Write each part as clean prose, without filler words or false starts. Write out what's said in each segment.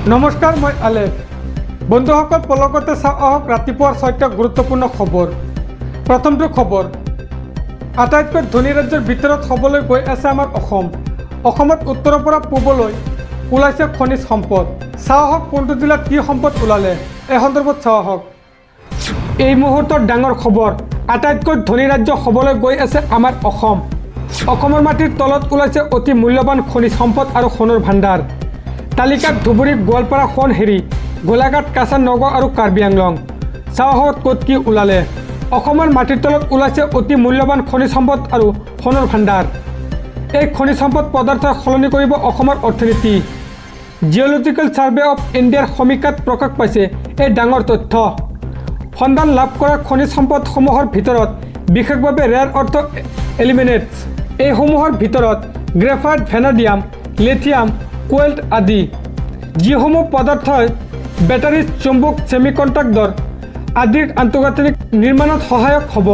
নমস্কাৰ, মই আলেফ। বন্ধুসকল, পলকতে চাওঁ আহক ৰাতিপুৱাৰ 6টা গুৰুত্বপূৰ্ণ খবৰ। প্ৰথমটো খবৰ, আটাইতকৈ ধনী ৰাজ্যৰ ভিতৰত হ'বলৈ গৈ আছে আমাৰ অসম। অসমত উত্তৰৰ পৰা পূবলৈ ওলাইছে খনিজ সম্পদ। চাওঁ আহক কোনটো জিলাত কি সম্পদ ওলালে, এই সন্দৰ্ভত চাওঁ আহক। এই মুহূৰ্তৰ ডাঙৰ খবৰ, আটাইতকৈ ধনী ৰাজ্য হ'বলৈ গৈ আছে আমাৰ অসম। অসমৰ মাটিৰ তলত ওলাইছে অতি মূল্যৱান খনিজ সম্পদ আৰু সোণৰ ভাণ্ডাৰ। তালিকাত ধুবুৰী, গোৱালপাৰা, সোণহেৰি, গোলাঘাট, কাছাৰ, নগাঁও আৰু কাৰ্বি আংলং। চাওঁ আহক ক'ত কি ওলালে। অসমৰ মাটিৰ তলত ওলাইছে অতি মূল্যৱান খনিজ সম্পদ আৰু সোণৰ ভাণ্ডাৰ। এই খনিজ সম্পদ পদাৰ্থই সলনি কৰিব অসমৰ অৰ্থনীতি। জিঅ'লজিকেল ছাৰ্ভে অৱ ইণ্ডিয়াৰ সমীক্ষাত প্ৰকাশ পাইছে এই ডাঙৰ তথ্য। সন্ধান লাভ কৰা খনিজ সম্পদসমূহৰ ভিতৰত বিশেষভাৱে ৰেয়াৰ অৰ্থ এলিমেণ্টছ। এইসমূহৰ ভিতৰত গ্ৰেফাইট, ভেনাডিয়াম, লিথিয়াম, কোৱেল্ট আদি, যিসমূহ পদাৰ্থই বেটাৰী, চুম্বক, ছেমিকণ্ডাক্টৰ আদিৰ আন্তঃগাঁথনি নিৰ্মাণত সহায়ক হ'ব।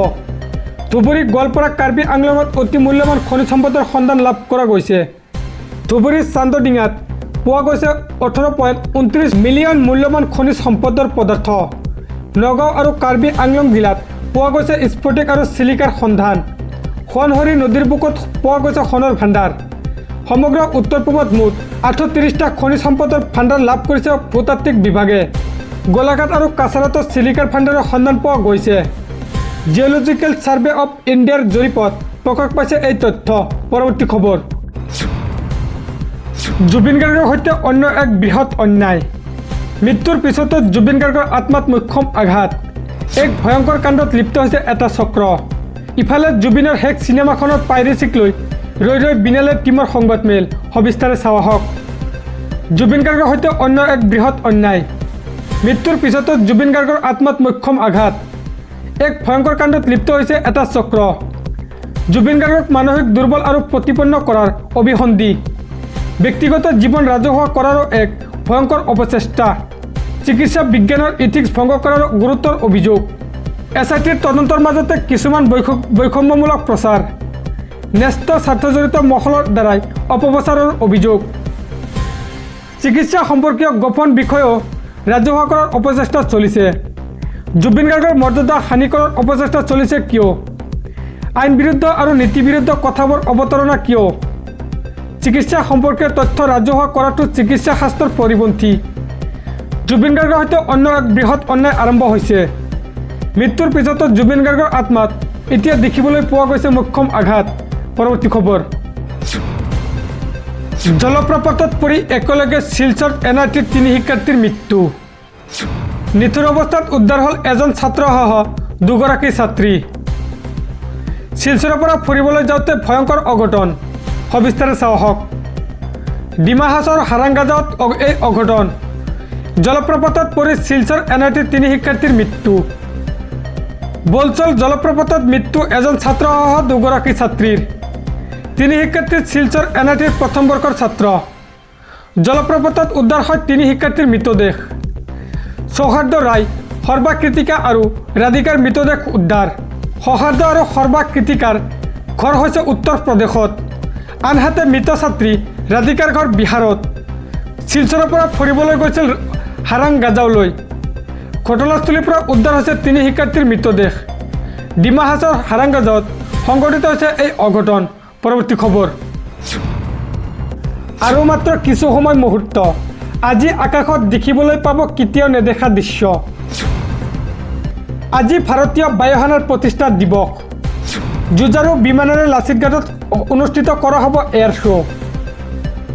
ধুবুৰী, গোৱালপাৰা, কাৰ্বি আংলঙত অতি মূল্যৱান খনিজ সম্পদৰ সন্ধান লাভ কৰা গৈছে। ধুবুৰীৰ চান্দডিঙাত পোৱা গৈছে 18.29 মিলিয়ন মূল্যৱান খনিজ সম্পদৰ পদাৰ্থ। নগাঁও আৰু কাৰ্বি আংলং জিলাত পোৱা গৈছে স্ফটিক আৰু চিলিকাৰ সন্ধান। সোণহৰি নদীৰ বুকুত পোৱা গৈছে সোণৰ ভাণ্ডাৰ। সমগ্ৰ উত্তৰ পূবত মুঠ 38টা খনিজ সম্পদৰ ভাণ্ডাৰ লাভ কৰিছে ভূতাত্ত্বিক বিভাগে। গোলাঘাট আৰু কাছাৰতো চিলিকাৰ ভাণ্ডাৰৰ সন্ধান পোৱা গৈছে। জিঅ'লজিকেল ছাৰ্ভে অৱ ইণ্ডিয়াৰ জৰীপত প্ৰকাশ পাইছে এই তথ্য। পৰৱৰ্তী খবৰ, জুবিন গাৰ্গৰ সৈতে অন্য এক বৃহৎ অন্যায়। মৃত্যুৰ পিছতো জুবিন গাৰ্গৰ আত্মাত মোক্ষম আঘাত। এক ভয়ংকৰ কাণ্ডত লিপ্ত হৈছে এটা চক্ৰ। ইফালে জুবিনৰ শেষ চিনেমাখনৰ পাইৰেচিক লৈ ৰৈ ৰৈ বিনালে টীমৰ সংবাদমেল। সবিস্তাৰে চাওঁ আহক। জুবিন গাৰ্গৰ সৈতে অন্য এক বৃহৎ অন্যায়। মৃত্যুৰ পিছতো জুবিন গাৰ্গৰ আত্মাত মোক্ষম আঘাত। এক ভয়ংকৰ কাণ্ডত লিপ্ত হৈছে এটা চক্ৰ। জুবিন গাৰ্গক মানসিক দুৰ্বল আৰু প্ৰতিপন্ন কৰাৰ অভিসন্ধি, ব্যক্তিগত জীৱন ৰাজহুৱা কৰাৰো এক ভয়ংকৰ অপচেষ্টা, চিকিৎসা বিজ্ঞানৰ ইথিক্স ভংগ কৰাৰ গুৰুতৰ অভিযোগ, SITৰ তদন্তৰ মাজতে কিছুমান বৈষম্যমূলক প্ৰচাৰ, ন্যস্ত স্বাৰ্থজড়িত মহলৰ দ্বাৰাই অপপ্ৰচাৰৰ অভিযোগ, চিকিৎসা সম্পৰ্কীয় গোপন বিষয়েও ৰাজহুৱা কৰাৰ অপচেষ্টা চলিছে। জুবিন গাৰ্গৰ মৰ্যাদা হানি কৰাৰ অপচেষ্টা চলিছে কিয়? আইন বিৰুদ্ধ আৰু নীতি বিৰুদ্ধ কথাবোৰ অৱতাৰণা কিয়? চিকিৎসা সম্পৰ্কীয় তথ্য ৰাজহুৱা কৰাটো চিকিৎসা শাস্ত্ৰৰ পৰিপন্থী। জুবিন গাৰ্গৰ সৈতে অন্য এক বৃহৎ অন্যায় আৰম্ভ হৈছে। মৃত্যুৰ পিছতো জুবিন গাৰ্গৰ আত্মাত এতিয়া দেখিবলৈ পোৱা গৈছে মোক্ষম আঘাত। পৰৱৰ্তী খবৰ, জলপ্ৰপাতত পৰি একেলগে শিলচৰ NITৰ 3 শিক্ষাৰ্থীৰ মৃত্যু। নিথৰ অৱস্থাত উদ্ধাৰ হ'ল এজন ছাত্ৰসহ 2গৰাকী ছাত্ৰী। শিলচৰৰ পৰা ফুৰিবলৈ যাওঁতে ভয়ংকৰ অঘটন। সবিস্তাৰে চাওঁ আহক। ডিমা হাছাওৰ হাৰাংগাজাৱত এই অঘটন। জলপ্ৰপাতত পৰি শিলচৰ NITৰ 3 শিক্ষাৰ্থীৰ মৃত্যু। বলচল জলপ্ৰপাতত মৃত্যু এজন ছাত্ৰসহ 2গৰাকী ছাত্ৰীৰ। 3 শিক্ষাৰ্থী শিলচৰ NITৰ প্ৰথম বৰ্ষৰ ছাত্ৰ। জলপ্ৰপাতত উদ্ধাৰ হয় 3 শিক্ষাৰ্থীৰ মৃতদেহ। সৌহাৰ্দ্য ৰায়, সৰ্বা কৃতিকা আৰু ৰাধিকাৰ মৃতদেহ উদ্ধাৰ। সৌহাৰ্দ্য আৰু সৰ্বা কৃতিকাৰ ঘৰ হৈছে উত্তৰ প্ৰদেশত, আনহাতে মৃত ছাত্ৰী ৰাধিকাৰ ঘৰ বিহাৰত। শিলচৰৰ পৰা ফুৰিবলৈ গৈছিল হাৰাংগাজাওলৈ। ঘটনাস্থলীৰ পৰা উদ্ধাৰ হৈছে 3 শিক্ষাৰ্থীৰ মৃতদেহ। ডিমা হাছাওৰ হাৰাংগাজাৱত সংঘটিত হৈছে এই অঘটন। পৰৱৰ্তী খবৰ, আৰু মাত্ৰ কিছু সময় মুহূৰ্ত, আজি আকাশত দেখিবলৈ পাব কেতিয়াও নেদেখা দৃশ্য। আজি ভাৰতীয় বায়ুসেনাৰ প্ৰতিষ্ঠা দিৱস। যুঁজাৰু বিমানেৰে লাচিত ঘাটত অনুষ্ঠিত কৰা হ'ব এয়াৰ শ্ব'।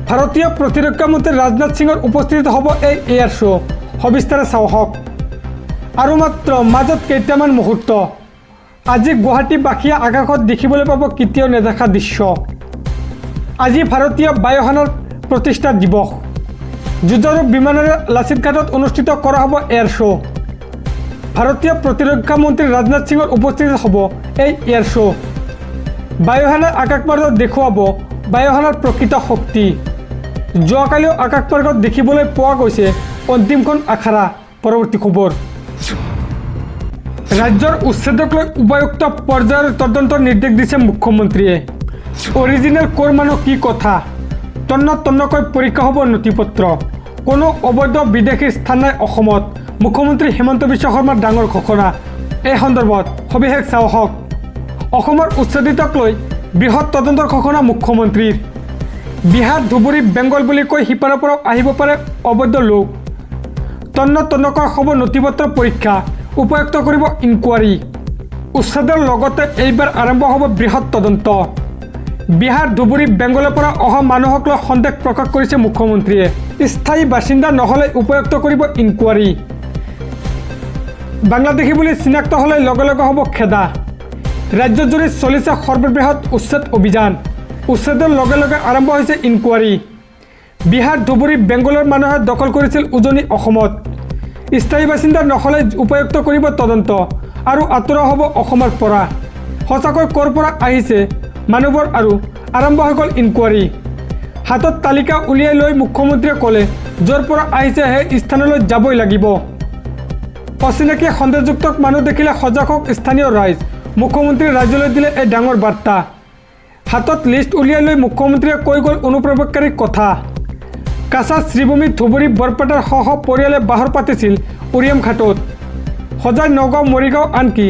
ভাৰতীয় প্ৰতিৰক্ষা মন্ত্ৰী ৰাজনাথ সিঙৰ উপস্থিতিত হ'ব এই এয়াৰ শ্ব'। সবিস্তাৰে চাওঁ আহক। আৰু মাত্ৰ মাজত কেইটামান মুহূৰ্ত, আজি গুৱাহাটীবাসীয়ে আকাশত দেখিবলৈ পাব কেতিয়াও নেদেখা দৃশ্য। আজি ভাৰতীয় বায়ুসেনাৰ প্ৰতিষ্ঠা দিৱস। যুঁজাৰু বিমানেৰে লাচিত ঘাটত অনুষ্ঠিত কৰা হ'ব এয়াৰ শ্ব'। ভাৰতীয় প্ৰতিৰক্ষা মন্ত্ৰী ৰাজনাথ সিঙৰ উপস্থিতিত হ'ব এই এয়াৰ শ্ব'। বায়ুসেনাই আকাশমাৰ্গত দেখুৱাব বায়ুসেনাৰ প্ৰকৃত শক্তি। যোৱাকালিও আকাশমাৰ্গত দেখিবলৈ পোৱা গৈছে অন্তিমখন আখাৰা। পৰৱৰ্তী খবৰ, ৰাজ্যৰ উচ্ছেদক লৈ উপায়ুক্ত পৰ্যায়ৰ তদন্তৰ নিৰ্দেশ দিছে মুখ্যমন্ত্ৰীয়ে। অৰিজিনেল ক'ৰ মানুহ কি কথা, তন্ন তন্নকৈ পৰীক্ষা হ'ব নথি পত্ৰ। কোনো অবৈধ বিদেশীৰ স্থান নাই অসমত মুখ্যমন্ত্ৰী হিমন্ত বিশ্ব শৰ্মাৰ ডাঙৰ ঘোষণা এই সন্দৰ্ভত সবিশেষ চাওঁ আহক অসমৰ উচ্ছেদিতক লৈ বৃহৎ তদন্তৰ ঘোষণা মুখ্যমন্ত্ৰীৰ বিহাৰ ধুবুৰী বেংগল বুলি কৈ সিপাৰৰ পৰা আহিব পাৰে অবৈধ লোক তন্নতন্নকৈ হ'ব নথিপত্ৰ পৰীক্ষা উপযুক্ত কৰিব ইনকুৱাৰী উচ্ছেদৰ লগতে এইবাৰ আৰম্ভ হ'ব বৃহৎ তদন্ত বিহাৰ ধুবুৰী বেংগলৰ পৰা অহা মানুহক লৈ সন্দেহ প্ৰকাশ কৰিছে মুখ্যমন্ত্ৰীয়ে স্থায়ী বাসিন্দা নহ'লে উপযুক্ত কৰিব ইনকুৱাৰী বাংলাদেশী বুলি চিনাক্ত হ'লে লগে লগে হ'ব খেদা ৰাজ্যজুৰি চলিছে সৰ্ববৃহৎ উচ্ছেদ অভিযান উচ্ছেদৰ লগে লগে আৰম্ভ হৈছে ইনকুৱাৰী বিহাৰ ধুবুৰী বেংগলৰ মানুহে দখল কৰিছিল উজনি অসমত স্থায়ী বাসিন্দা নহ'লে উপযুক্ত কৰিব তদন্ত আৰু আঁতৰা হ'ব অসমৰ পৰা সঁচাকৈ ক'ৰ পৰা আহিছে মানুহবোৰ আৰু আৰম্ভ হৈ গ'ল ইনকুৱাৰী হাতত তালিকা উলিয়াই লৈ মুখ্যমন্ত্ৰীয়ে ক'লে য'ৰ পৰা আহিছে সেই স্থানলৈ যাবই লাগিব অচিনাকি সন্দেহযুক্ত মানুহ দেখিলে সজাগ হওক স্থানীয় ৰাইজ মুখ্যমন্ত্ৰীয়ে ৰাজ্যলৈ দিলে এই ডাঙৰ বাৰ্তা হাতত লিষ্ট উলিয়াই লৈ মুখ্যমন্ত্ৰীয়ে কৈ গ'ল অনুপ্ৰৱেশকাৰীৰ কথা কাছা শ্ৰীভূমি ধুবুৰী বৰপেটাৰ সহ পৰিয়ালে বাহৰ পাতিছিল উৰিয়াম ঘাটত সজাই নগাঁও মৰিগাঁও আনকি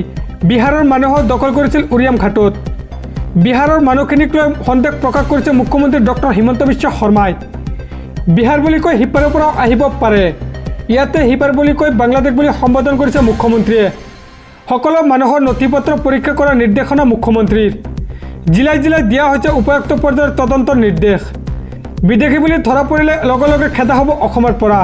বিহাৰৰ মানুহক দখল কৰিছিল উৰিয়াম ঘাটত বিহাৰৰ মানুহখিনিক লৈ সন্দেহ প্ৰকাশ কৰিছে মুখ্যমন্ত্ৰী ডক্টৰ হিমন্ত বিশ্ব শৰ্মাই বিহাৰ বুলি কৈ সিপাৰৰ পৰাও আহিব পাৰে ইয়াতে সিপাৰ বুলি কৈ বাংলাদেশ বুলি সম্বোধন কৰিছে মুখ্যমন্ত্ৰীয়ে সকলো মানুহৰ নথিপত্ৰ পৰীক্ষা কৰাৰ নিৰ্দেশনা মুখ্যমন্ত্ৰীৰ জিলাই জিলাই দিয়া হৈছে উপযুক্ত পৰ্যায়ৰ তদন্তৰ নিৰ্দেশ বিদেশী বুলি ধৰা পৰিলে লগে লগে খেদা হ'ব অসমৰ পৰা